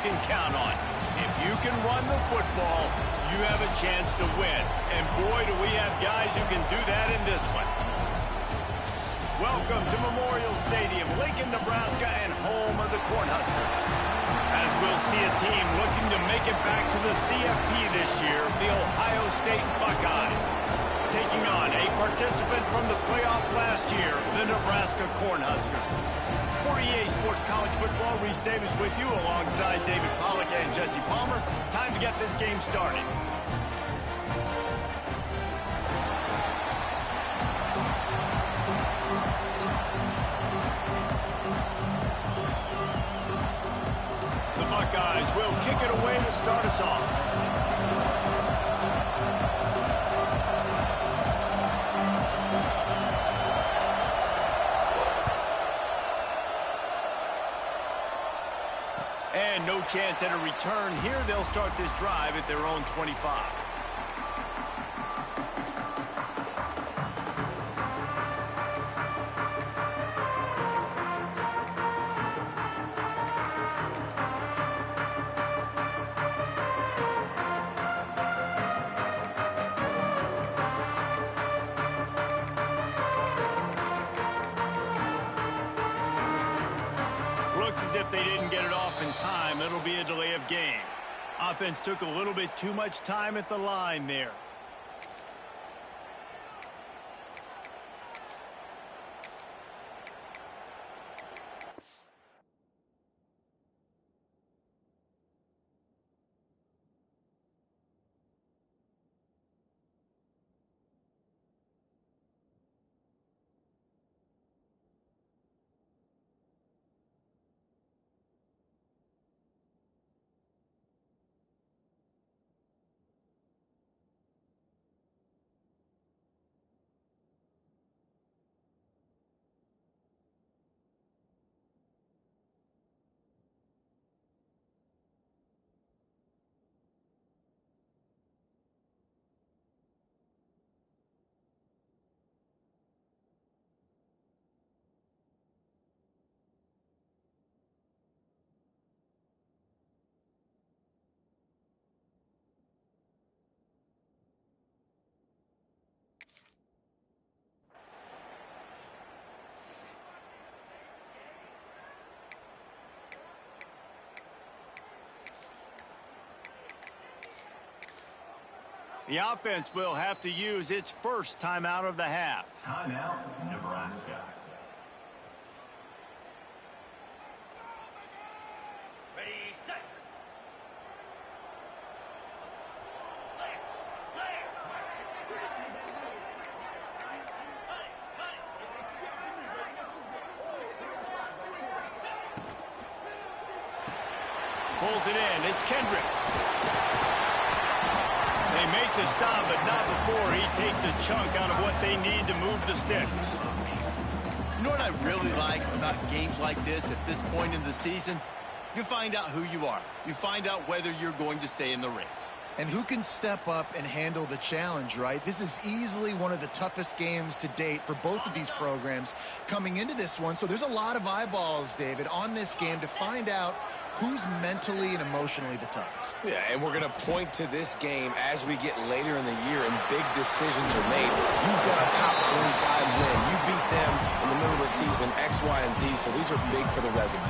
can count on. If you can run the football, you have a chance to win. And boy, do we have guys who can do that in this one. Welcome to Memorial Stadium, Lincoln, Nebraska, and home of the Cornhuskers. As we'll see a team looking to make it back to the CFP this year, the Ohio State Buckeyes. Taking on a participant from the playoff last year, the Nebraska Cornhuskers. For EA Sports College Football, Reese Davis with you alongside David Pollack and Jesse Palmer. Time to get this game started. The Buckeyes will kick it away to start us off. And no chance at a return here. They'll start this drive at their own 25. Looks as if they didn't get it off in time. It'll be a delay of game. Offense took a little bit too much time at the line there. The offense will have to use its first timeout of the half. Timeout, Nebraska. Ready, set. Pulls it in. It's Kendricks. They make the stop, but not before he takes a chunk out of what they need to move the sticks. You know what I really like about games like this at this point in the season? You find out who you are. You find out whether you're going to stay in the race. And who can step up and handle the challenge, right? This is easily one of the toughest games to date for both of these programs coming into this one. So there's a lot of eyeballs, David, on this game to find out who's mentally and emotionally the toughest. Yeah, and we're going to point to this game as we get later in the year and big decisions are made. You've got a top 25 win. You beat them in the middle of the season, X, Y, and Z, so these are big for the resume.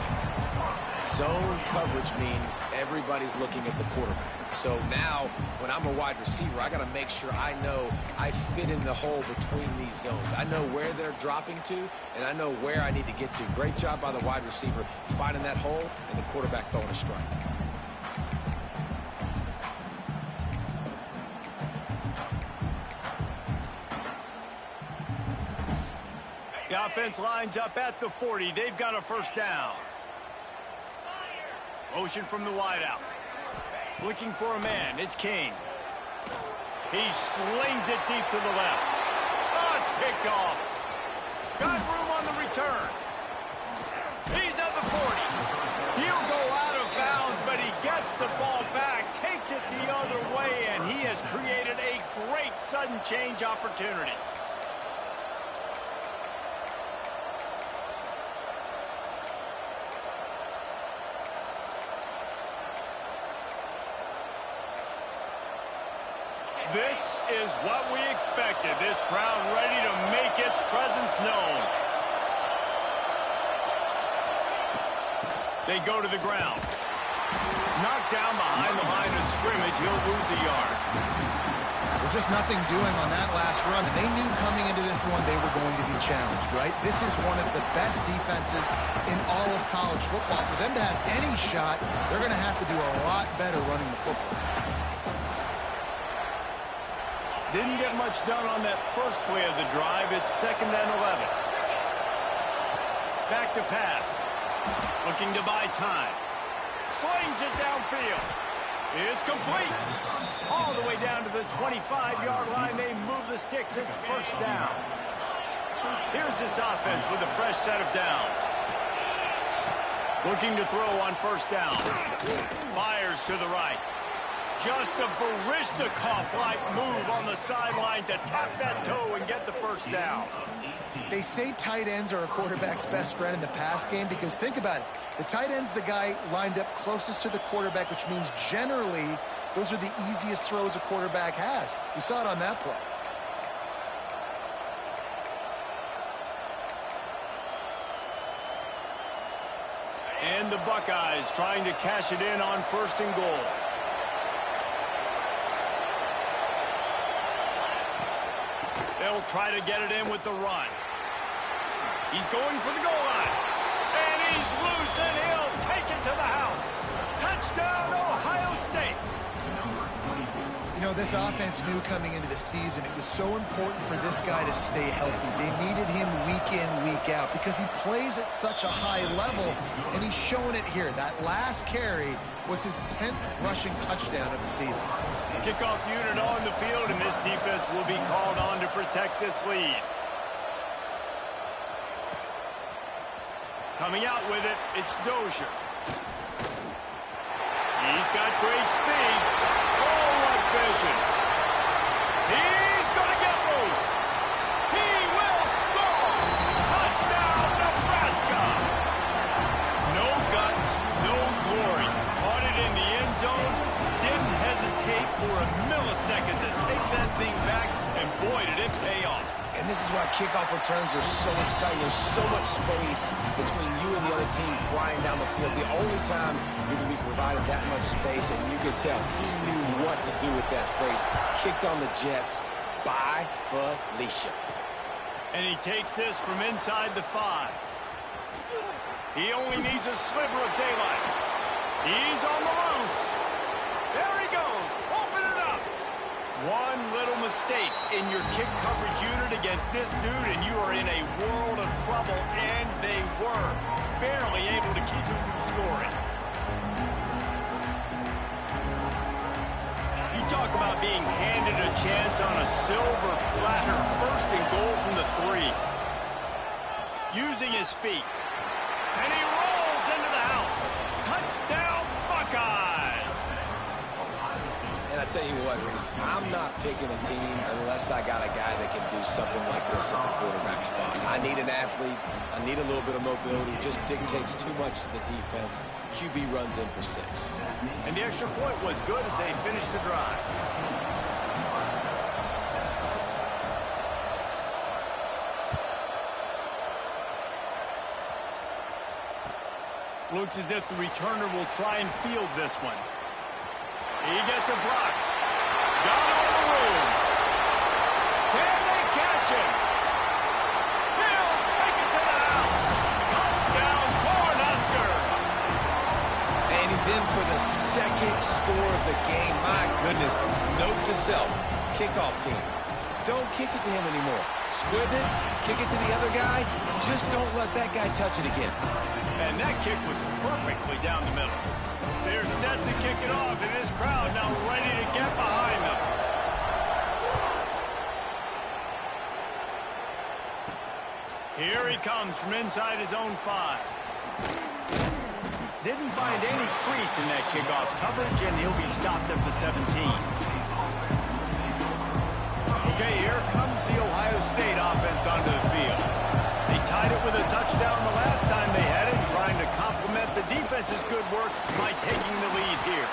Zone coverage means everybody's looking at the quarterback. So now, when I'm a wide receiver, I got to make sure I know I fit in the hole between these zones. I know where they're dropping to, and I know where I need to get to. Great job by the wide receiver finding that hole, and the quarterback throwing a strike. The offense lines up at the 40. They've got a first down. Motion from the wideout. Looking for a man. It's Kane. He slings it deep to the left. Oh, it's picked off. Got room on the return. He's at the 40. He'll go out of bounds, but he gets the ball back, takes it the other way, and he has created a great sudden change opportunity. This is what we expected. This crowd ready to make its presence known. They go to the ground. Knocked down behind the line of scrimmage. He'll lose a yard. Well, just nothing doing on that last run. And they knew coming into this one they were going to be challenged, right? This is one of the best defenses in all of college football. For them to have any shot, they're going to have to do a lot better running the football. Didn't get much done on that first play of the drive. It's 2nd and 11. Back to pass. Looking to buy time. Slings it downfield. It's complete. All the way down to the 25-yard line. They move the sticks. It's 1st down. Here's this offense with a fresh set of downs. Looking to throw on 1st down. Fires to the right. Just a Baryshnikov-like move on the sideline to tap that toe and get the 1st down. They say tight ends are a quarterback's best friend in the pass game because think about it. The tight end's the guy lined up closest to the quarterback, which means generally those are the easiest throws a quarterback has. You saw it on that play. And the Buckeyes trying to cash it in on 1st and goal. They'll try to get it in with the run. He's going for the goal line. And he's loose, and he'll take it to the house. Touchdown, Ohio State. You know, this offense knew coming into the season it was so important for this guy to stay healthy. They needed him week in, week out because he plays at such a high level, and he's showing it here. That last carry was his 10th rushing touchdown of the season. Kickoff unit on the field, and this defense will be called on to protect this lead. Coming out with it, it's Dozier. He's got great speed. Oh, what vision. He's going to get loose. He will score. Touchdown, Nebraska. No guts, no glory. Caught it in the end zone. Didn't hesitate for a millisecond to take that thing back, and boy, did it pay off. And this is why kickoff returns are so exciting. There's so much space between you and the other team flying down the field. The only time you can be provided that much space, and you could tell he knew what to do with that space. Kicked on the Jets by Felicia. And he takes this from inside the 5. He only needs a sliver of daylight. He's on the loose. There he goes. Open it up. One little mistake in your kick coverage unit against this dude, and you are in a world of trouble, and they were barely able to keep him from scoring. You talk about being handed a chance on a silver platter. 1st and goal from the 3. Using his feet. And he rolls into the house. Touchdown, Buckeyes! And I tell you what, Reese, I'm not picking a team unless I got a guy that can do something like this at the quarterback spot. I need an athlete. I need a little bit of mobility. It just dictates too much to the defense. QB runs in for 6. And the extra point was good as they finished the drive. Looks as if the returner will try and field this one. He gets a block. Got on the room. Can they catch him? He'll take it to the house. Touchdown, Cornhuskers. And he's in for the 2nd score of the game. My goodness. Note to self. Kickoff team. Don't kick it to him anymore. Squib it. Kick it to the other guy. Just don't let that guy touch it again. And that kick was perfectly down the middle. They're set to kick it off, and this crowd now ready to get behind them. Here he comes from inside his own 5. Didn't find any crease in that kickoff coverage, and he'll be stopped at the 17. Okay, here comes the Ohio State offense onto the field. They tied it with a touchdown the last time they had it, trying to complement the defense's good work by taking the lead here.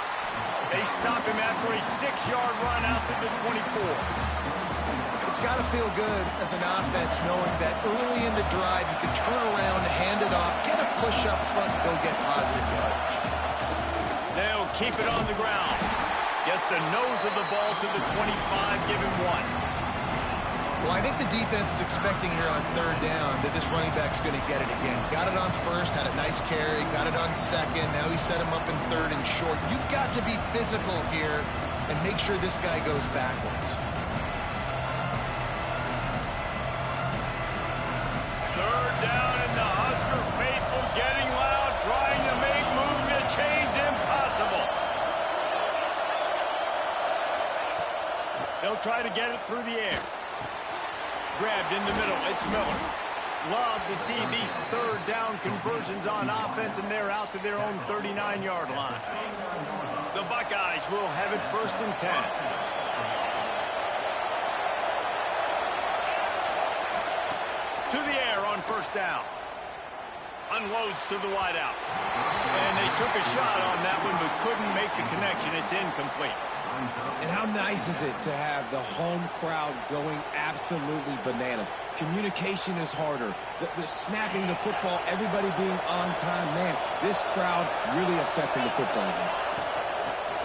They They stop him after a 6-yard run out to the 24. It's got to feel good as an offense knowing that early in the drive you can turn around, hand it off, get a push up front, go get positive yardage. They'll keep it on the ground. Gets the nose of the ball to the 25, give him 1. Well, I think the defense is expecting here on third down that this running back's going to get it again. Got it on first, had a nice carry, got it on second. Now he set him up in third and short. You've got to be physical here and make sure this guy goes backwards. Third down, and the Husker faithful getting loud, trying to make movement change impossible. They'll try to get it through the air. Grabbed in the middle, it's Miller. Love to see these third down conversions on offense, and they're out to their own 39-yard line. The Buckeyes will have it 1st and 10. To the air on 1st down. Unloads to the wideout. And they took a shot on that one, but couldn't make the connection. It's incomplete. And how nice is it to have the home crowd going absolutely bananas? Communication is harder. The snapping the football, everybody being on time. Man, this crowd really affecting the football game.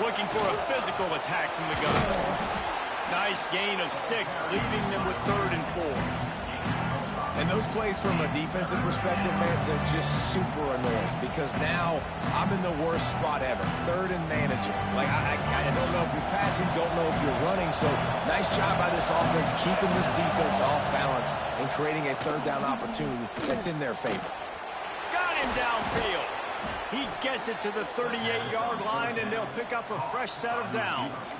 Looking for a physical attack from the gun. Nice gain of 6, leaving them with 3rd and 4. And those plays from a defensive perspective, man, they're just super annoying because now I'm in the worst spot ever. 3rd and manageable. Like, I don't know if you're passing, don't know if you're running. So nice job by this offense keeping this defense off balance and creating a 3rd down opportunity that's in their favor. Got him downfield. He gets it to the 38-yard line, and they'll pick up a fresh set of downs.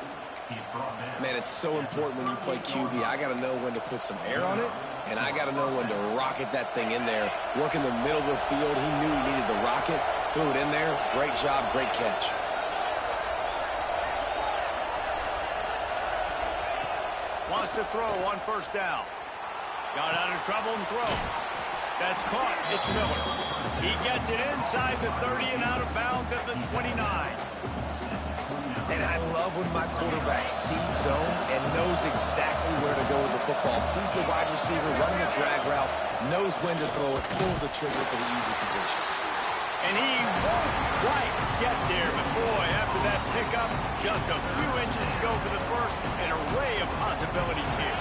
Man, it's so important when you play QB. I got to know when to put some air on it, and I got to know when to rocket that thing in there. Work in the middle of the field. He knew he needed the rocket. Threw it in there. Great job, great catch. Wants to throw on 1st down. Got out of trouble and throws. That's caught. It's Miller. He gets it inside the 30 and out of bounds at the 29. And I love when my quarterback sees zone and knows exactly where to go with the football. Sees the wide receiver running a drag route, knows when to throw it, pulls the trigger for the easy completion. And he won't quite get there, but boy, after that pickup, just a few inches to go for the first, an array of possibilities here.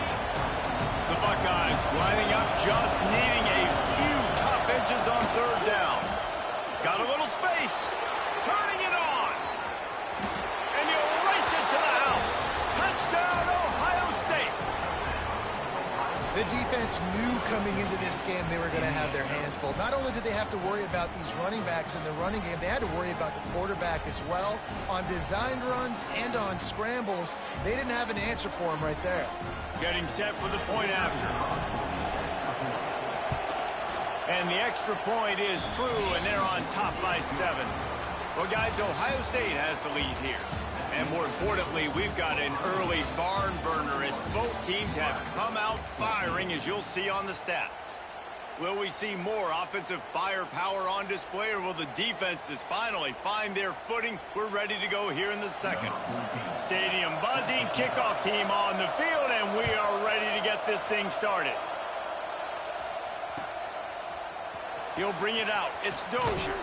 The Buckeyes lining up, just needing a few tough inches on 3rd down. Got a little space, turning it on. And you'll race it to the house. Touchdown, Ohio State. The defense knew coming into this game they were going to have their hands full. Not only did they have to worry about these running backs in the running game, they had to worry about the quarterback as well. On designed runs and on scrambles, they didn't have an answer for him right there. Getting set for the point after. And the extra point is true, and they're on top by 7. Well, guys, Ohio State has the lead here. And more importantly, we've got an early barn burner as both teams have come out firing, as you'll see on the stats. Will we see more offensive firepower on display, or will the defenses finally find their footing? We're ready to go here in the second. Stadium buzzing, kickoff team on the field, and we are ready to get this thing started. He'll bring it out. It's Dozier.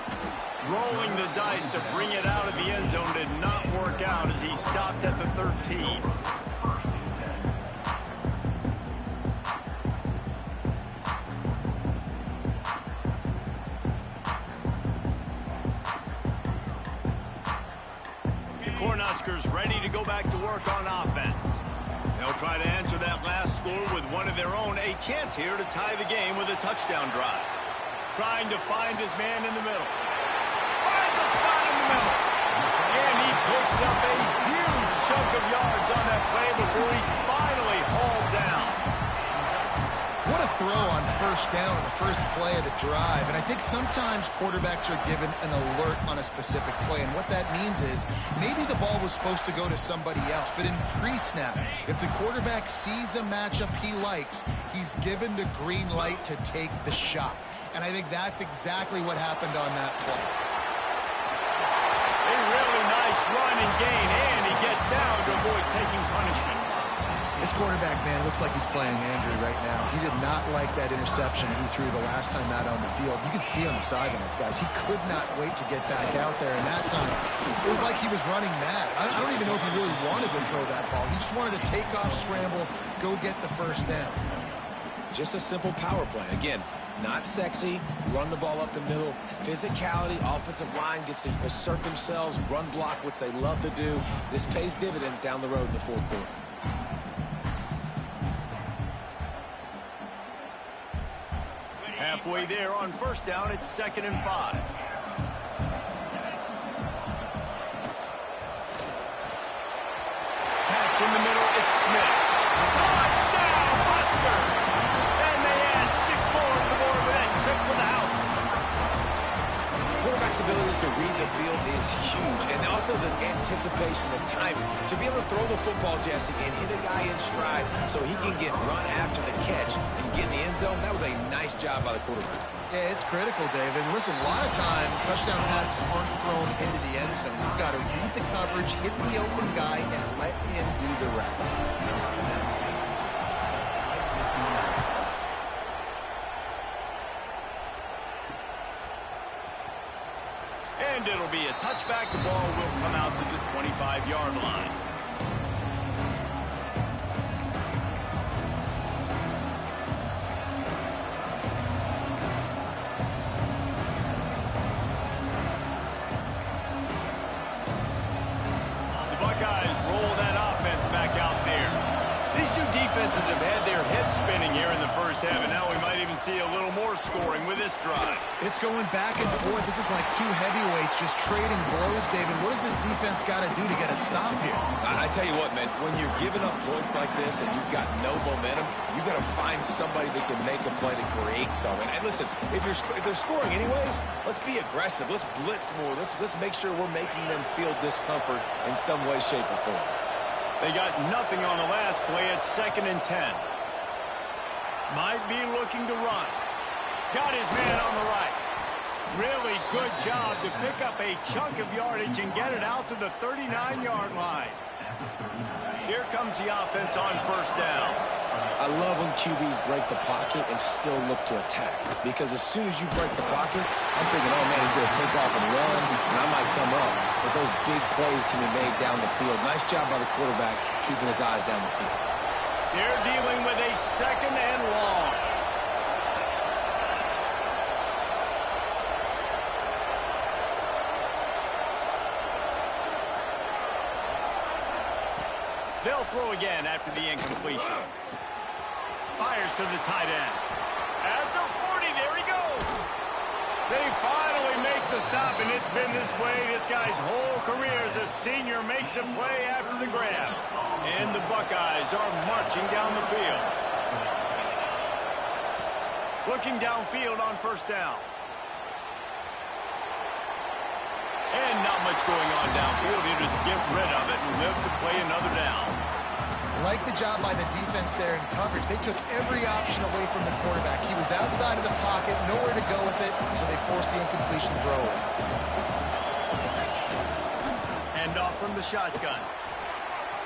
Rolling the dice to bring it out of the end zone did not work out as he stopped at the 13. The Cornhuskers ready to go back to work on offense. They'll try to answer that last score with one of their own. A chance here to tie the game with a touchdown drive. Trying to find his man in the middle. Finds a spot in the middle. And he picks up a huge chunk of yards on that play before he's finally hauled down. What a throw on 1st down, the first play of the drive. And I think sometimes quarterbacks are given an alert on a specific play. And what that means is maybe the ball was supposed to go to somebody else. But in pre-snap, if the quarterback sees a matchup he likes, he's given the green light to take the shot. And I think that's exactly what happened on that play. A really nice run running gain, and he gets down to avoid taking punishment. This quarterback, man, looks like he's playing angry right now. He did not like that interception he threw the last time out on the field. You could see on the sidelines, guys. He could not wait to get back out there, and that time it was like he was running mad. I don't even know if he really wanted to throw that ball. He just wanted to take off, scramble, go get the first down. Just a simple power play. Again, not sexy, run the ball up the middle. Physicality, offensive line gets to assert themselves, run block, which they love to do. This pays dividends down the road in the fourth quarter. Halfway there on first down, it's 2nd and 5. Catch in the middle, it's Smith. Touchdown, Husker! And they add 6 more to the board with that trip to the house. Quarterback's abilities to read the field is huge, and also the anticipation, the timing. To be able to throw the football, Jesse, and hit a guy in stride so he can get run after the catch and get in the end zone, that was a nice job by the quarterback. Yeah, it's critical, David. Listen, a lot of times touchdown passes aren't thrown into the end zone. You've got to read the coverage, hit the open guy, and let him do the rest. And it'll be a touchback. The ball will come out to the 25-yard line. The Buckeyes roll that offense back out there. These two defenses have had their heads spinning here in the first half, and now we might even see a little more scoring with this drive. It's going back and forth. This is like two heavyweights just trading blows, David. What does this defense got to do to get a stop here? I tell you what, man, when you're giving up points like this and you've got no momentum, you've got to find somebody that can make a play to create something. And listen, if they're scoring anyways, let's be aggressive. Let's blitz more. Let's make sure we're making them feel discomfort in some way, shape, or form. They got nothing on the last play. It's 2nd and 10. Might be looking to run. Got his man on the right. Really good job to pick up a chunk of yardage and get it out to the 39-yard line. Here comes the offense on first down. I love when QBs break the pocket and still look to attack. Because as soon as you break the pocket, I'm thinking, oh, man, he's going to take off and run, and I might come up. But those big plays can be made down the field. Nice job by the quarterback keeping his eyes down the field. They're dealing with a 2nd and long. They'll throw again after the incompletion. Fires to the tight end. At the 40, there he goes. They finally make the stop, and it's been this way this guy's whole career as a senior makes a play after the grab. And the Buckeyes are marching down the field. Looking downfield on first down. And not much going on downfield. He just get rid of it and live to play another down. Like the job by the defense there in coverage. They took every option away from the quarterback. He was outside of the pocket, nowhere to go with it, so they forced the incompletion throw. Hand off from the shotgun.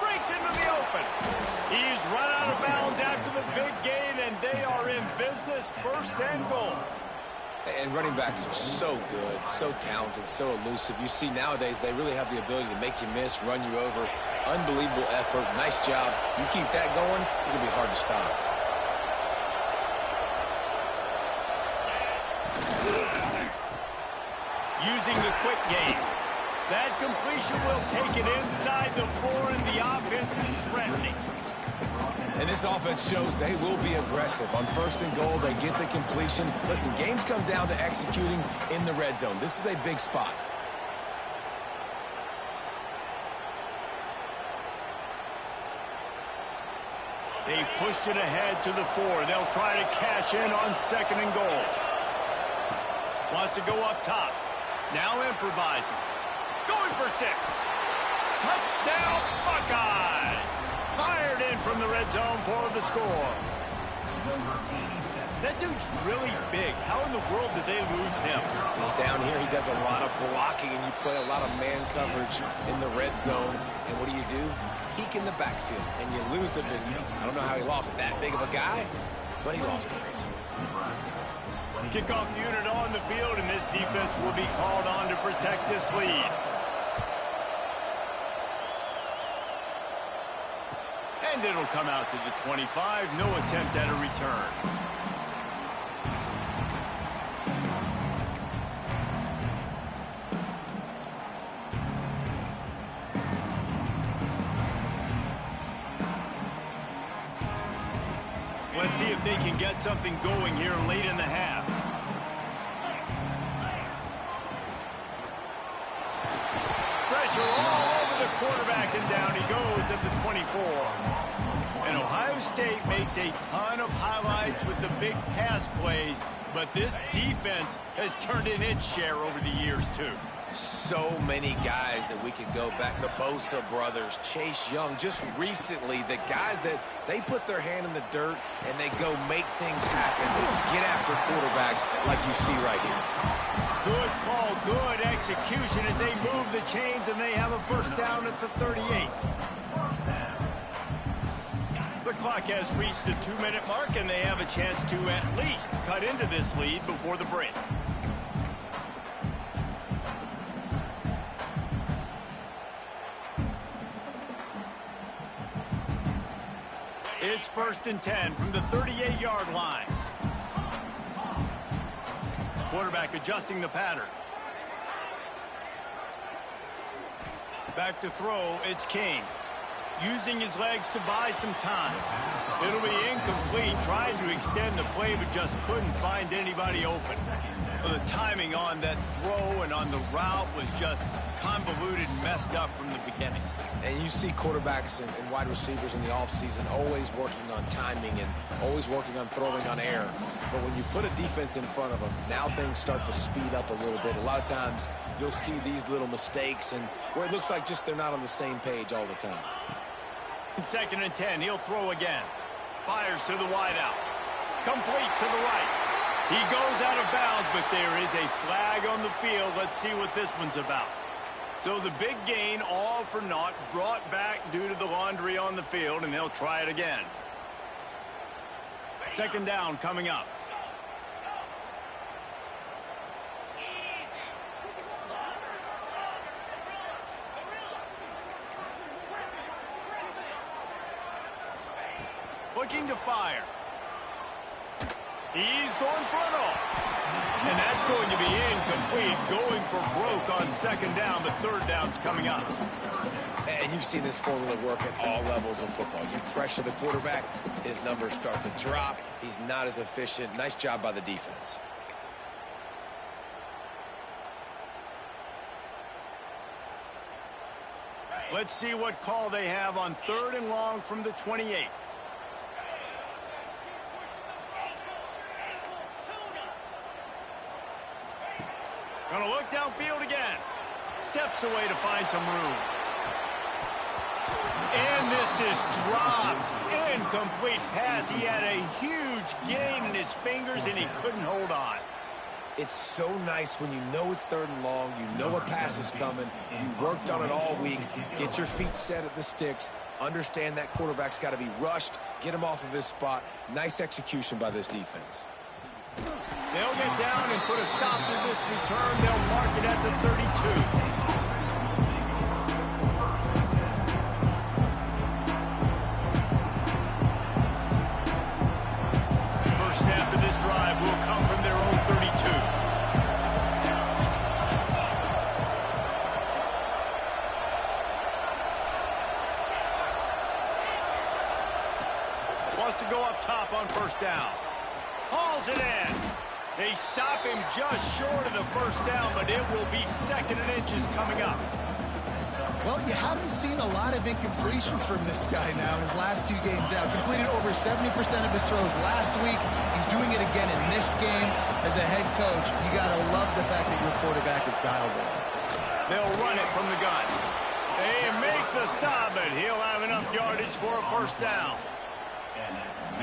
Breaks into the open. He's run out of bounds after the big gain, and they are in business, 1st and goal. And running backs are so good, so talented, so elusive. You see nowadays they really have the ability to make you miss, run you over. Unbelievable effort. Nice job. You keep that going, it'll be hard to stop. Using the quick game. That completion will take it inside the 4, and the offense is threatening. And this offense shows they will be aggressive. On 1st and goal, they get the completion. Listen, games come down to executing in the red zone. This is a big spot. They've pushed it ahead to the 4. They'll try to cash in on 2nd and goal. Wants to go up top. Now improvising. Going for 6. Touchdown, Buckeyes! Fired in from the red zone for the score. Number 87. That dude's really big. How in the world did they lose him? He's down here. He does a lot of blocking, and you play a lot of man coverage in the red zone. And what do? Peek in the backfield, and you lose the big fella. I don't know how he lost that big of a guy, but he lost the race. Kickoff unit on the field, and this defense will be called on to protect this lead. And it'll come out to the 25. No attempt at a return. Let's see if they can get something going here late in the half. Pressure all over the quarterback, and down he goes at the 24. And Ohio State makes a ton of highlights with the big pass plays, but this defense has turned in its share over the years, too. So many guys that we could go back. The Bosa brothers, Chase Young, just recently, the guys that they put their hand in the dirt and they go make things happen. They get after quarterbacks like you see right here. Good call, good execution as they move the chains, and they have a first down at the 38. The clock has reached the 2-minute mark, and they have a chance to at least cut into this lead before the break. It's 1st and 10 from the 38-yard line. Quarterback adjusting the pattern. Back to throw, it's King. Using his legs to buy some time. It'll be incomplete, trying to extend the play, but just couldn't find anybody open. Well, the timing on that throw and on the route was just convoluted and messed up from the beginning. And you see quarterbacks and wide receivers in the offseason always working on timing and always working on throwing on air. But when you put a defense in front of them, now things start to speed up a little bit. A lot of times you'll see these little mistakes and where it looks like just they're not on the same page all the time. 2nd and 10, he'll throw again. Fires to the wideout. Complete to the right. He goes out of bounds, but there is a flag on the field. Let's see what this one's about. So the big gain, all for naught, brought back due to the laundry on the field, and they'll try it again. 2nd down coming up. Looking to fire. He's going for it all. And that's going to be incomplete. Going for broke on 2nd down, but 3rd down's coming up. And you've seen this formula work at all levels of football. You pressure the quarterback, his numbers start to drop. He's not as efficient. Nice job by the defense. Let's see what call they have on 3rd and long from the 28. Gonna look downfield again. Steps away to find some room. And this is dropped. Incomplete pass. He had a huge gain in his fingers, and he couldn't hold on. It's so nice when you know it's 3rd and long, you know a pass is coming, you worked on it all week, get your feet set at the sticks, understand that quarterback's got to be rushed, get him off of his spot. Nice execution by this defense. They'll get down and put a stop to this return. They'll mark it at the 32. First snap of this drive will come from their own 32. Wants to go up top on 1st down. Hauls it in. They stop him just short of the 1st down, but it will be 2nd and inches coming up. Well, you haven't seen a lot of incompletions from this guy now in his last 2 games out. Completed over 70% of his throws last week. He's doing it again in this game. As a head coach, you got to love the fact that your quarterback is dialed in. They'll run it from the gun. They make the stop, but he'll have enough yardage for a 1st down.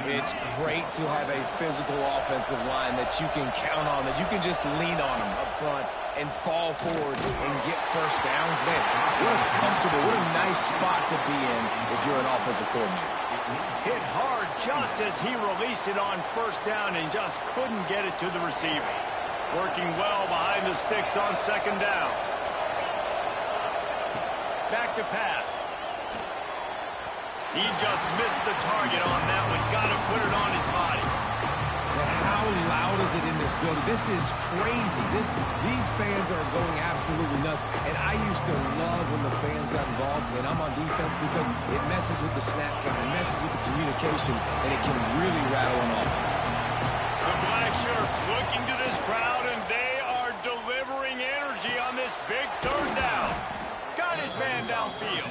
It's great to have a physical offensive line that you can count on, that you can just lean on them up front and fall forward and get first downs. Man, what a comfortable, what a nice spot to be in if you're an offensive coordinator. Hit hard just as he released it on first down and just couldn't get it to the receiver. Working well behind the sticks on second down. Back to pass. He just missed the target on that one. Got to put it on his body. And how loud is it in this building? This is crazy. These fans are going absolutely nuts. And I used to love when the fans got involved when I'm on defense because it messes with the snap count, it messes with the communication, and it can really rattle an offense. The black shirts looking to this crowd, and they are delivering energy on this big third down. Got his man downfield.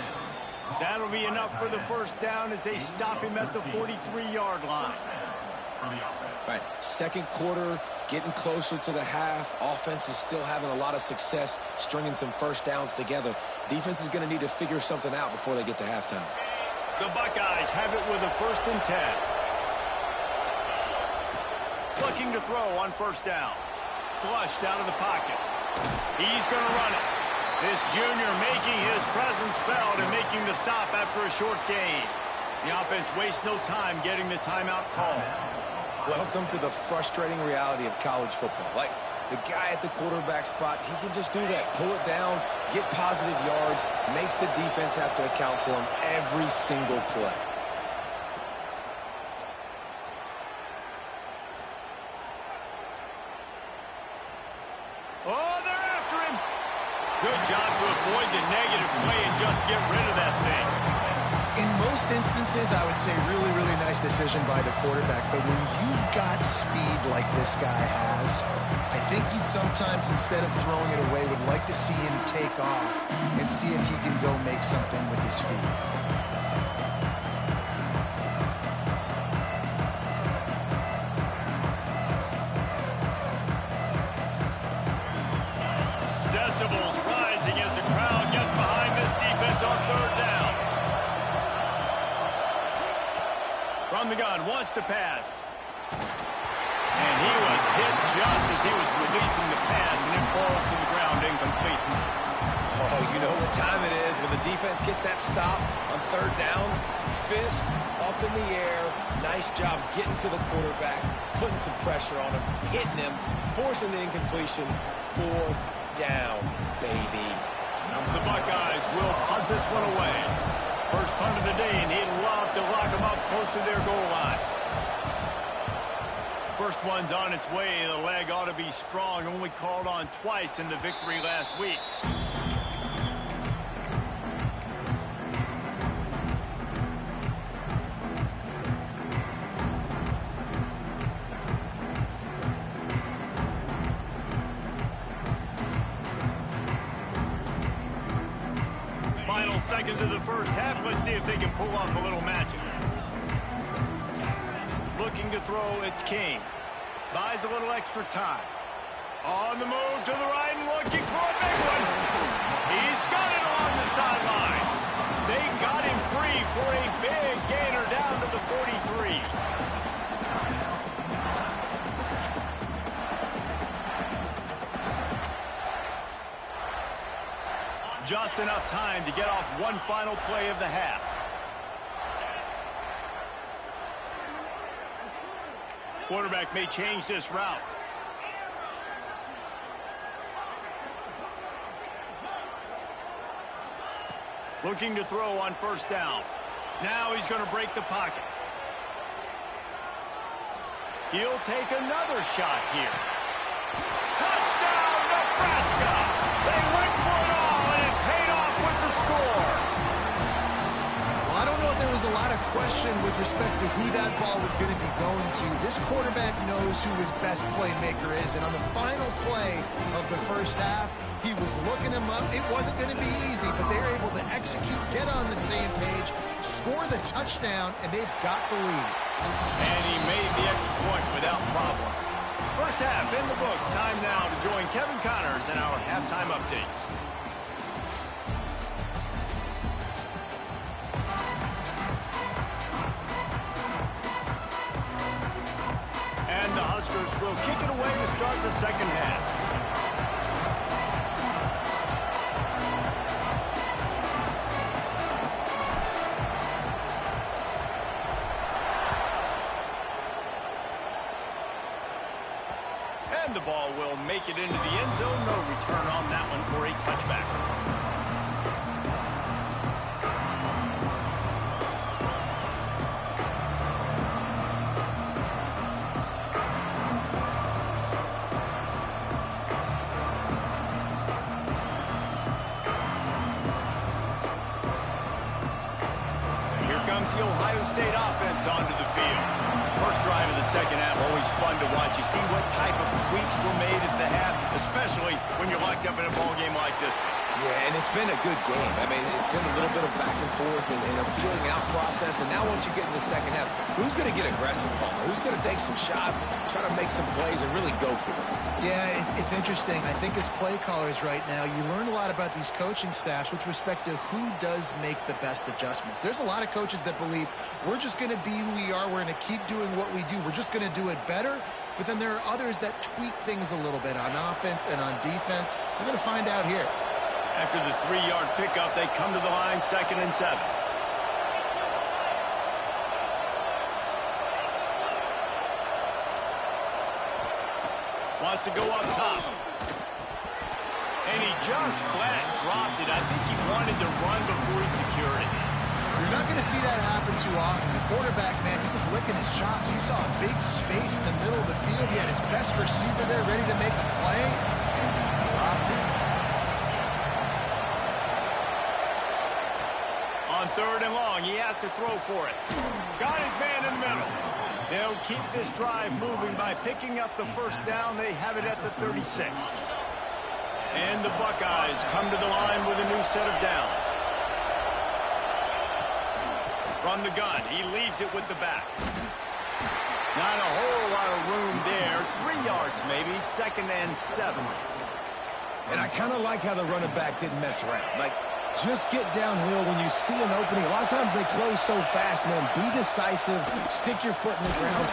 That'll be enough for the first down as they stop him at the 43-yard line. Right, second quarter, getting closer to the half. Offense is still having a lot of success stringing some first downs together. Defense is going to need to figure something out before they get to halftime. The Buckeyes have it with a 1st and 10. Looking to throw on first down. Flushed out of the pocket. He's going to run it. This junior making his presence felt and making the stop after a short gain. The offense wastes no time getting the timeout call. Welcome to the frustrating reality of college football. Like, the guy at the quarterback spot, he can just do that. Pull it down, get positive yards, makes the defense have to account for him every single play. Oh, they're after him. Good job to avoid the negative play and just get rid of that thing. In most instances, I would say really, really nice decision by the quarterback. But when you've got speed like this guy has, I think you'd sometimes, instead of throwing it away, would like to see him take off and see if he can go make something with his feet. Decibels rising as the crowd gets behind this defense on third down. From the gun, wants to pass. And he was hit just as he was releasing the pass, and it falls to the ground incomplete. Oh, you know what time it is when the defense gets that stop on third down. Fist up in the air. Nice job getting to the quarterback, putting some pressure on him, hitting him, forcing the incompletion. Fourth down, baby. The Buckeyes will punt this one away. First punt of the day, and he'd love to lock them up close to their goal line. First one's on its way. The leg ought to be strong. Only called on twice in the victory last week. Final seconds of the first half. Let's see if they can pull off a little magic. Looking to throw, it's King. Buys a little extra time. On the move to the right and looking for a big one. He's got it along the sideline. They got him free for a big gainer down to the 43. Just enough time to get off one final play of the half. Quarterback may change this route. Looking to throw on first down. Now he's going to break the pocket. He'll take another shot here. Touchdown, Nebraska! They went for it all, and it paid off with the score. Well, I don't know if there was a lot of question with respect to who that ball was going to be going to. This quarterback knows who his best playmaker is, and on the final play of the first half, he was looking him up. It wasn't going to be easy, but they were able to execute, get on the same page, score the touchdown, and they've got the lead. And he made the extra point without problem. First half in the books. Time now to join Kevin Connors in our halftime updates. start the second half. And the ball will make it into the end zone. No return on that one for a touchback. Here comes the Ohio State offense onto the field. First drive of the second half, always fun to watch. You see what type of tweaks were made at the half, especially when you're locked up in a ball game like this one. Yeah, and it's been a good game. I mean, it's been a little bit of back and forth and a feeling out process. And now once you get in the second half, who's going to get aggressive, Paul? Who's going to take some shots, try to make some plays, and really go for it? Yeah, it's interesting. I think as play callers right now, you learn a lot about these coaching staffs with respect to who does make the best adjustments. There's a lot of coaches that believe we're just going to be who we are. We're going to keep doing what we do. We're just going to do it better. But then there are others that tweak things a little bit on offense and on defense. We're going to find out here. After the 3-yard pickup, they come to the line, 2nd and 7. Wants to go up top. And he just flat dropped it. I think he wanted to run before he secured it. You're not going to see that happen too often. The quarterback, man, he was licking his chops. He saw a big space in the middle of the field. He had his best receiver there ready to make a play. And he dropped it. On 3rd and long, he has to throw for it. Got his man in the middle. They'll keep this drive moving by picking up the first down. They have it at the 36. And the Buckeyes come to the line with a new set of downs. From the gun, he leaves it with the back. Not a whole lot of room there. 3 yards maybe, 2nd and 7. And I kind of like how the running back didn't mess around. Like, just get downhill when you see an opening. A lot of times they close so fast, man. Be decisive. Stick your foot in the ground.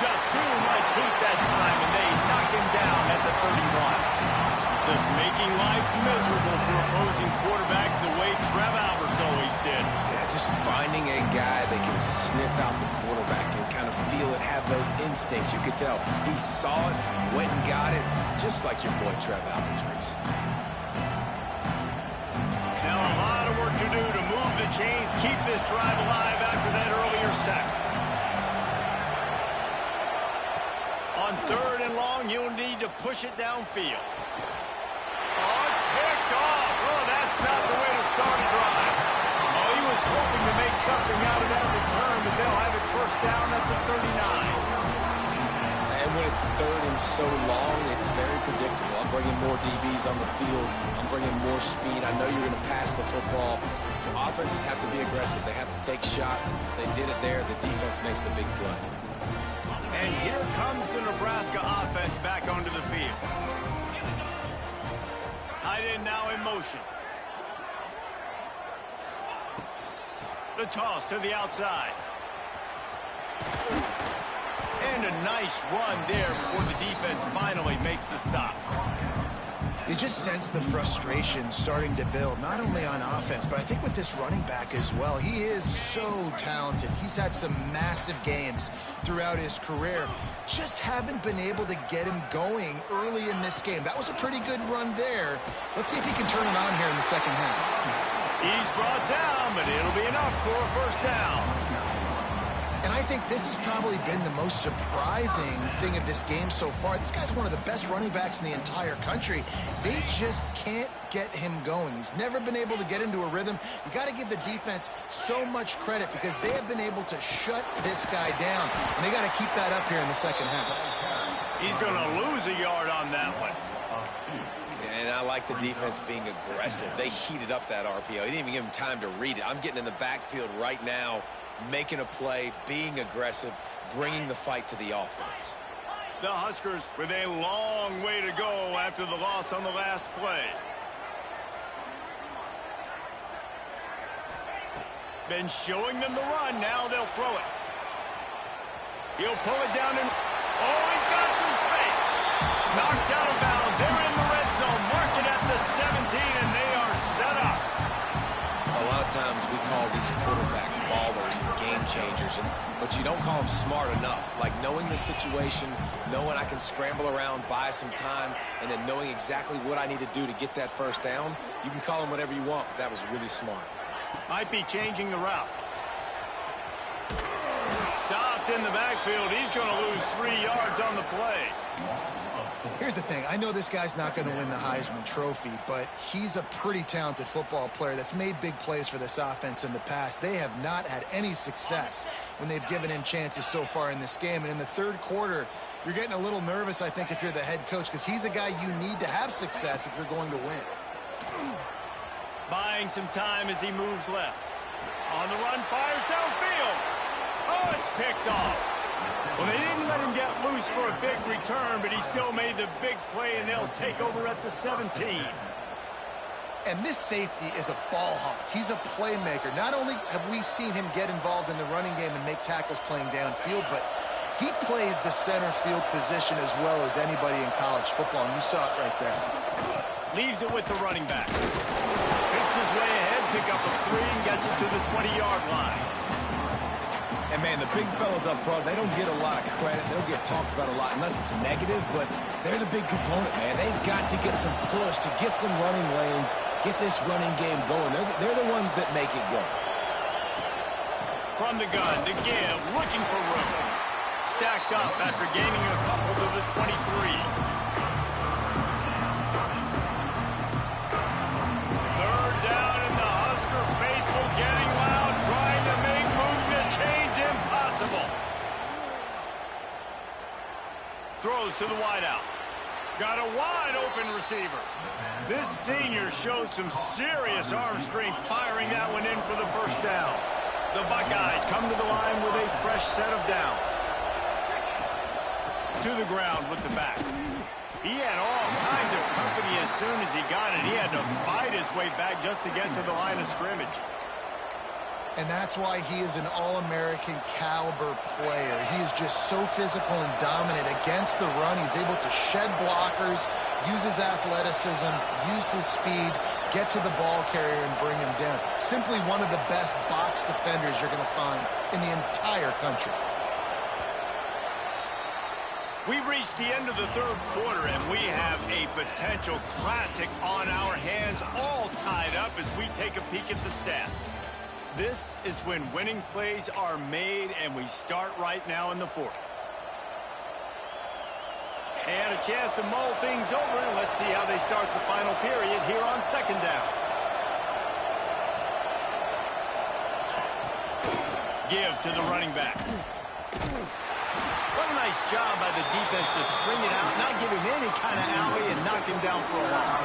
Just too much heat that time, and they knock him down at the 31. Just making life miserable for opposing quarterbacks the way Trev Alberts always did. Yeah, just finding a guy that can sniff out the quarterback and kind of feel it, have those instincts. You could tell he saw it, went and got it, just like your boy Trev Alberts, Reese. Now a lot of work to do to move the chains, keep this drive alive after that earlier sack. On 3rd and long, you'll need to push it downfield. Oh, it's picked off. Oh, that's not the way to start a drive. Oh, he was hoping to make something out of that return, but they'll have it first down at the 39. And when it's 3rd and so long, it's very predictable. I'm bringing more DBs on the field. I'm bringing more speed. I know you're going to pass the football. So offenses have to be aggressive. They have to take shots. They did it there. The defense makes the big play. And here comes the Nebraska offense back onto the field. Tight end now in motion. The toss to the outside. And a nice run there before the defense finally makes the stop. You just sense the frustration starting to build, not only on offense, but I think with this running back as well. He is so talented. He's had some massive games throughout his career. Just haven't been able to get him going early in this game. That was a pretty good run there. Let's see if he can turn it on here in the second half. He's brought down, but it'll be enough for a first down. And I think this has probably been the most surprising thing of this game so far. This guy's one of the best running backs in the entire country. They just can't get him going. He's never been able to get into a rhythm. You got to give the defense so much credit because they have been able to shut this guy down. And they got to keep that up here in the second half. He's going to lose a yard on that one. And I like the defense being aggressive. They heated up that RPO. He didn't even give him time to read it. I'm getting in the backfield right now, making a play, being aggressive, bringing the fight to the offense. The Huskers with a long way to go after the loss on the last play. Been showing them the run. Now they'll throw it. He'll pull it down and... Oh, he's got some space. Knocked out of bounds. They're in the red zone. Mark it at the 17, and they are set up. A lot of times we call these quarterbacks ballers and game changers, but you don't call them smart enough. Like knowing the situation, knowing I can scramble around, buy some time, and then knowing exactly what I need to do to get that first down. You can call them whatever you want, but that was really smart. Might be changing the route. Stopped in the backfield. He's going to lose 3 yards on the play. Here's the thing. I know this guy's not going to win the Heisman Trophy, but he's a pretty talented football player that's made big plays for this offense in the past. They have not had any success when they've given him chances so far in this game. And in the third quarter, you're getting a little nervous, I think, if you're the head coach, because he's a guy you need to have success if you're going to win. Buying some time as he moves left. On the run, fires downfield. Oh, it's picked off. Well, they didn't let him get loose for a big return, but he still made the big play, and they'll take over at the 17. And this safety is a ball hawk. He's a playmaker. Not only have we seen him get involved in the running game and make tackles playing downfield, but he plays the center field position as well as anybody in college football, and you saw it right there. Leaves it with the running back. Picks his way ahead, pick up a 3, and gets it to the 20-yard line. And, man, the big fellas up front, they don't get a lot of credit. They don't get talked about a lot unless it's negative, but they're the big component, man. They've got to get some push, to get some running lanes, get this running game going. They're the ones that make it go. From the gun to give, looking for room. Stacked up after gaining a couple to the 23. Third down, and the Husker faithful getting loud, trying to make movement change impossible. Throws to the wideout. Got a wide open receiver. This senior showed some serious arm strength firing that one in for the first down. The Buckeyes come to the line with a fresh set of downs. To the ground with the back. He had all kinds of company as soon as he got it. He had to fight his way back just to get to the line of scrimmage. And that's why he is an All-American caliber player. He is just so physical and dominant against the run. He's able to shed blockers, use his athleticism, use his speed, get to the ball carrier and bring him down. Simply one of the best box defenders you're going to find in the entire country. We've reached the end of the third quarter, and we have a potential classic on our hands, all tied up as we take a peek at the stats. This is when winning plays are made, and we start right now in the fourth. They had a chance to mull things over, and let's see how they start the final period here on second down. Give to the running back. What a nice job by the defense to string it out, not give him any kind of alley, and knock him down for a loss.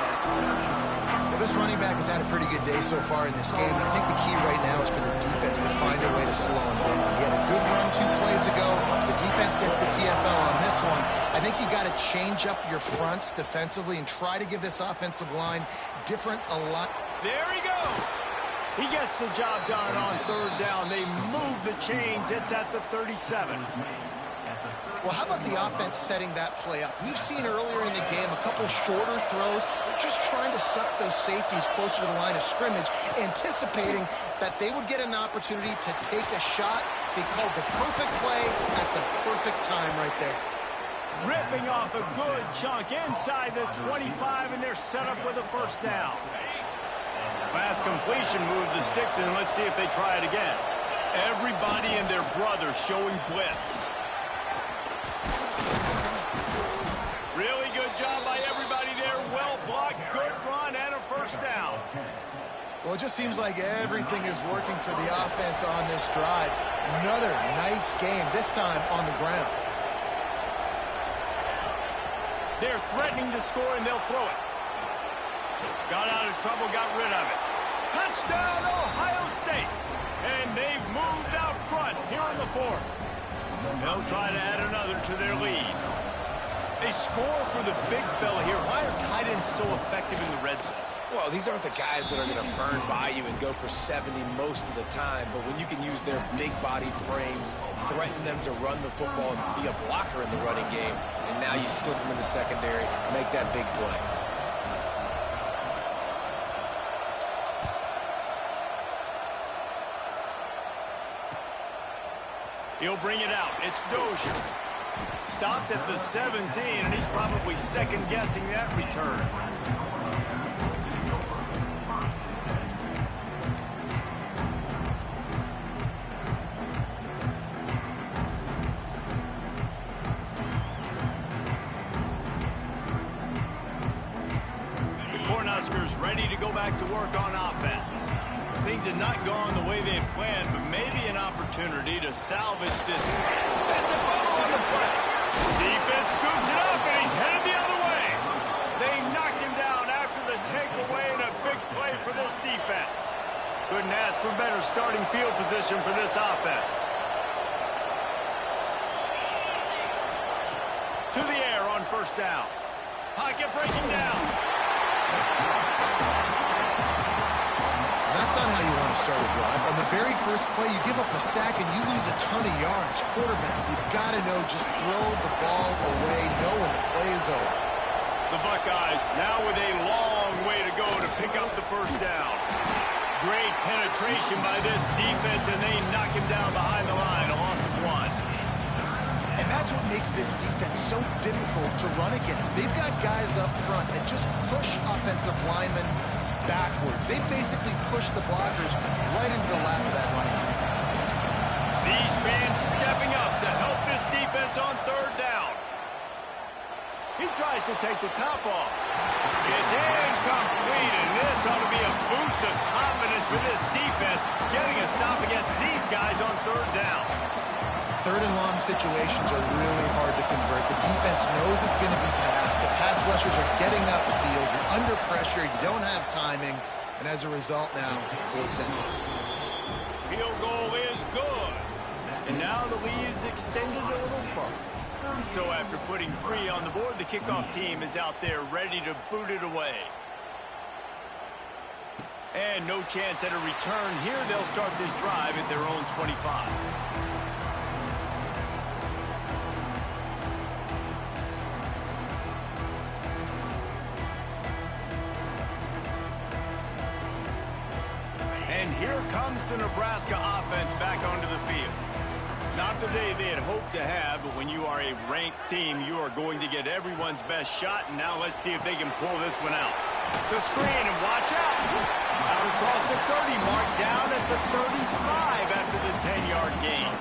Well, this running back has had a pretty good day so far in this game, and I think the key right now is for the defense to find a way to slow him down. He had a good run 2 plays ago. The defense gets the TFL on this one. I think you got to change up your fronts defensively and try to give this offensive line different a lot. There he goes. He gets the job done on third down. They move the chains. It's at the 37. Well, how about the offense setting that play up? We've seen earlier in the game a couple shorter throws. They're just trying to suck those safeties closer to the line of scrimmage, anticipating that they would get an opportunity to take a shot. They called the perfect play at the perfect time right there. Ripping off a good chunk inside the 25, and they're set up with a first down. Pass completion moved the sticks, and let's see if they try it again. Everybody and their brother showing blitz. Really good job by everybody there. Well blocked, good run, and a first down. Well, it just seems like everything is working for the offense on this drive. Another nice game, this time on the ground. They're threatening to score, and they'll throw it. Got out of trouble, got rid of it. Touchdown, Ohio State. And they've moved out front here in the fourth. They'll try to add another to their lead. They score for the big fella here. Why are tight ends so effective in the red zone? Well, these aren't the guys that are going to burn by you and go for 70 most of the time, but when you can use their big-bodied frames, threaten them to run the football and be a blocker in the running game, and now you slip them in the secondary, make that big play. He'll bring it out. It's Dozier. Stopped at the 17, and he's probably second-guessing that return. Ready to go back to work on offense. Things had not gone the way they had planned, but maybe an opportunity to salvage this. That's a fumble on the play. Defense scoops it up, and he's headed the other way. They knocked him down after the takeaway, and a big play for this defense. Couldn't ask for better starting field position for this offense. To the air on first down. Pocket breaking down. That's not how you want to start a drive. On the very first play, you give up a sack and you lose a ton of yards. Quarterback, you've got to know, just throw the ball away, know when the play is over. The Buckeyes now with a long way to go to pick up the first down. Great penetration by this defense, and they knock him down behind the line, a loss of 1. And that's what makes this defense so difficult to run against. They've got guys up front that just push offensive linemen backwards. They basically push the blockers right into the lap of that running back. These fans stepping up to help this defense on third down. He tries to take the top off. It's incomplete, and this ought to be a boost of confidence for this defense, getting a stop against these guys on third down. Third and long situations are really hard to convert. The defense knows it's going to be passed. The pass rushers are getting upfield. You're under pressure. You don't have timing. And as a result now, fourth down. Field goal is good. And now the lead is extended a little further. So after putting 3 on the board, the kickoff team is out there ready to boot it away. And no chance at a return here. They'll start this drive at their own 25. And here comes the Nebraska offense back onto the field. Not the day they had hoped to have, but when you are a ranked team, you are going to get everyone's best shot. And now let's see if they can pull this one out. The screen, and watch out. Out across the 30 mark, down at the 35 after the 10-yard gain.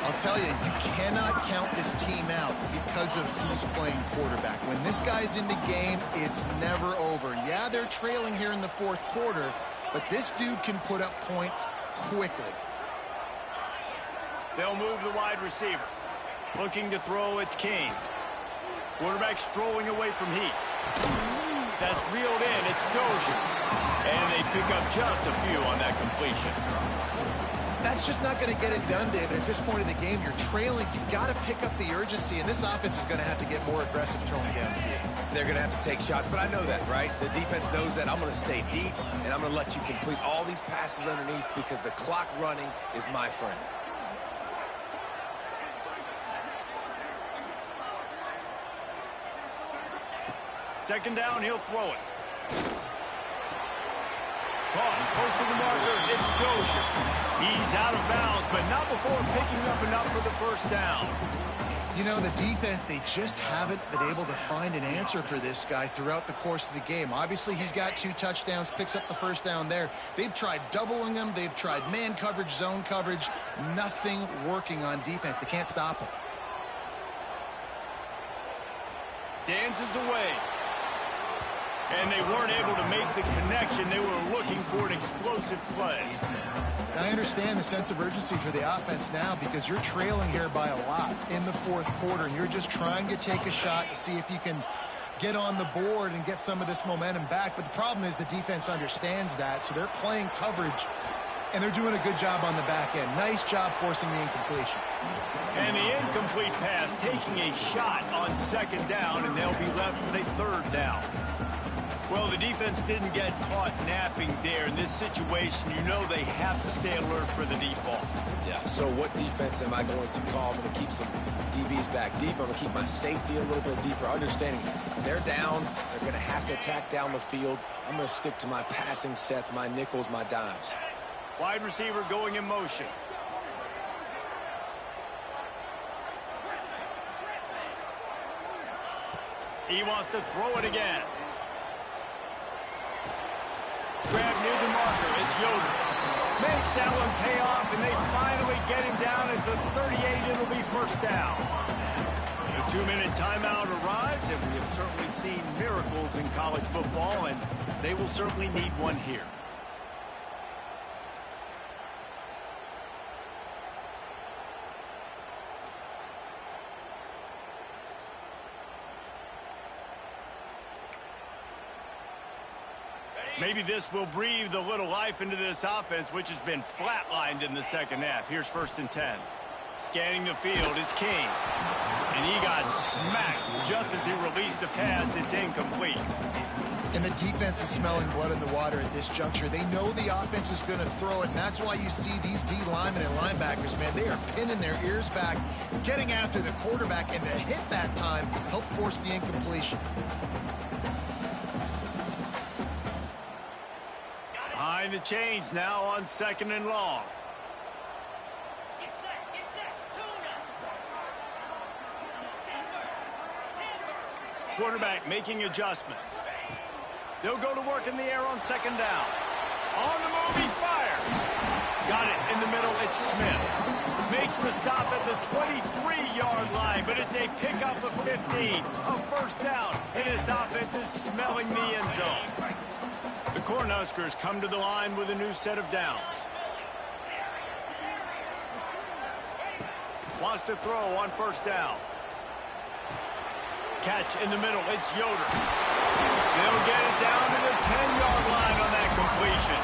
I'll tell you, you cannot count this team out because of who's playing quarterback. When this guy's in the game, it's never over. Yeah, they're trailing here in the fourth quarter, but this dude can put up points quickly. They'll move the wide receiver. Looking to throw, it's King. Quarterback strolling away from Heat. That's reeled in, it's Dozier. And they pick up just a few on that completion. That's just not going to get it done, David. At this point of the game, you're trailing. You've got to pick up the urgency, and this offense is going to have to get more aggressive throwing downfield. They're going to have to take shots, but I know that, right? The defense knows that. I'm going to stay deep, and I'm going to let you complete all these passes underneath because the clock running is my friend. Second down, he'll throw it. Caught, close to the marker, it's Dozier. He's out of bounds, but not before picking up enough for the first down. You know, the defense, they just haven't been able to find an answer for this guy throughout the course of the game. Obviously, he's got 2 touchdowns, picks up the first down there. They've tried doubling him. They've tried man coverage, zone coverage. Nothing working on defense. They can't stop him. Dances away. And they weren't able to make the connection. They were looking for an explosive play. I understand the sense of urgency for the offense now because you're trailing here by a lot in the fourth quarter, and you're just trying to take a shot to see if you can get on the board and get some of this momentum back. But the problem is the defense understands that, so they're playing coverage, and they're doing a good job on the back end. Nice job forcing the incompletion. And the incomplete pass taking a shot on second down, and they'll be left with a third down. Well, the defense didn't get caught napping there. In this situation, you know they have to stay alert for the deep ball. Yeah, so what defense am I going to call? I'm going to keep some DBs back deep. I'm going to keep my safety a little bit deeper. Understanding they're down, they're going to have to attack down the field. I'm going to stick to my passing sets, my nickels, my dimes. Wide receiver going in motion. He wants to throw it again. Grab near the marker. It's Yoder. Makes that one pay off, and they finally get him down at the 38. It'll be first down. The 2-minute timeout arrives, and we have certainly seen miracles in college football, and they will certainly need one here. Maybe this will breathe a little life into this offense, which has been flatlined in the second half. Here's 1st and 10. Scanning the field, it's King. And he got smacked just as he released the pass. It's incomplete. And the defense is smelling blood in the water at this juncture. They know the offense is going to throw it, and that's why you see these D linemen and linebackers, man, they are pinning their ears back, getting after the quarterback, and to hit that time, help force the incompletion. Behind the chains now on 2nd and long. Get set. Tuna. Quarterback making adjustments. They'll go to work in the air on 2nd down. On the move, he fires. Got it in the middle, it's Smith. Makes the stop at the 23-yard line, but it's a pickup of 15. A first down, and his offense is smelling the end zone. The Cornhuskers come to the line with a new set of downs. Wants to throw on 1st down. Catch in the middle, it's Yoder. They'll get it down to the 10-yard line on that completion.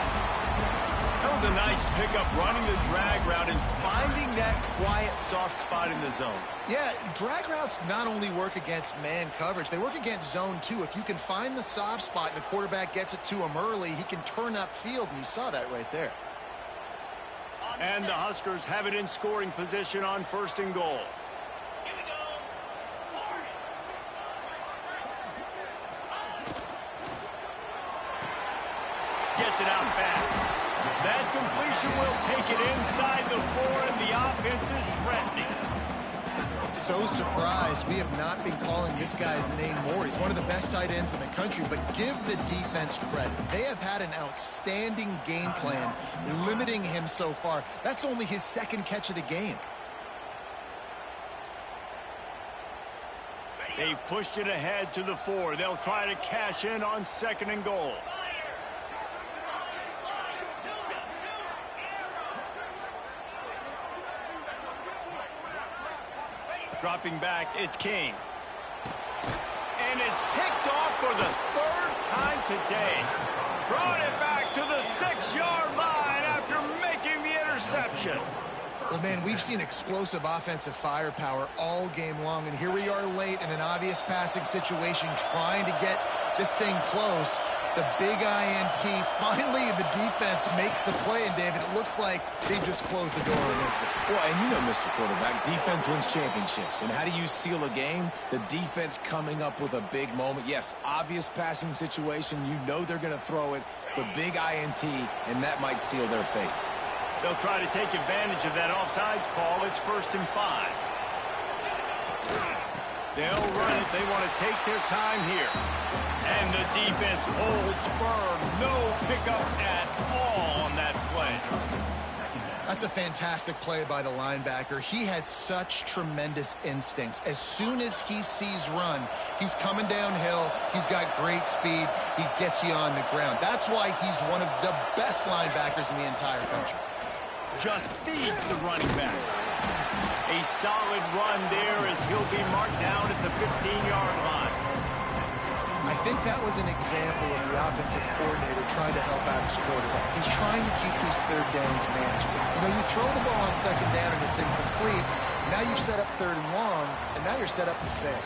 That was a nice pickup, running the drag route and finding that quiet, soft spot in the zone. Yeah, drag routes not only work against man coverage, they work against zone too. If you can find the soft spot and the quarterback gets it to him early, he can turn upfield, and you saw that right there. And the Huskers have it in scoring position on 1st and goal. Here we go. Gets it out fast. That completion will take it inside the 4, and the offense is threatening. So surprised we have not been calling this guy's name more. He's one of the best tight ends in the country, but give the defense credit. They have had an outstanding game plan limiting him so far. That's only his 2nd catch of the game. They've pushed it ahead to the 4. They'll try to cash in on 2nd and goal. Dropping back, it's King. And it's picked off for the 3rd time today. Brought it back to the 6-yard line after making the interception. Well, man, we've seen explosive offensive firepower all game long, and here we are late in an obvious passing situation trying to get this thing close. The big INT, finally the defense makes a play, and David, it looks like they just closed the door on this one. Well, and you know, Mr. Quarterback, defense wins championships. And how do you seal a game? The defense coming up with a big moment. Yes, obvious passing situation. You know they're going to throw it. The big INT, and that might seal their fate. They'll try to take advantage of that offsides call. It's 1st and 5. They'll run it. They want to take their time here. And the defense holds firm. No pickup at all on that play. That's a fantastic play by the linebacker. He has such tremendous instincts. As soon as he sees run, he's coming downhill. He's got great speed. He gets you on the ground. That's why he's one of the best linebackers in the entire country. Just feeds the running back. A solid run there as he'll be marked down at the 15-yard line. I think that was an example of the offensive coordinator trying to help out his quarterback. He's trying to keep these 3rd downs manageable. You know, you throw the ball on 2nd down and it's incomplete. Now you've set up 3rd and long, and now you're set up to fail.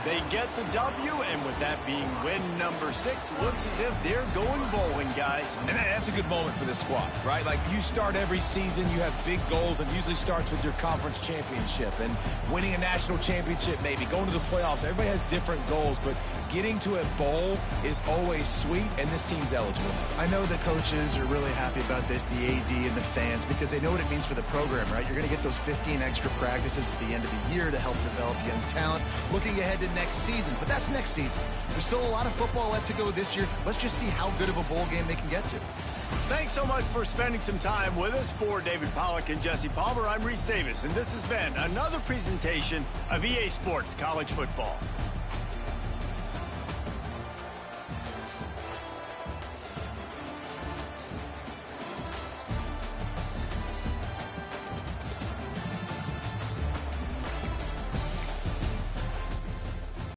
They get the W, and with that being win number 6, looks as if they're going bowling, guys. And that's a good moment for this squad, right? Like, you start every season, you have big goals. It usually starts with your conference championship and winning a national championship, maybe going to the playoffs. Everybody has different goals, but getting to a bowl is always sweet, and this team's eligible. I know the coaches are really happy about this, the AD and the fans, because they know what it means for the program, right? You're going to get those 15 extra practices at the end of the year to help develop young talent, looking ahead to next season. But that's next season. There's still a lot of football left to go this year. Let's just see how good of a bowl game they can get to. Thanks so much for spending some time with us. For David Pollack and Jesse Palmer, I'm Reese Davis, and this has been another presentation of EA Sports College Football.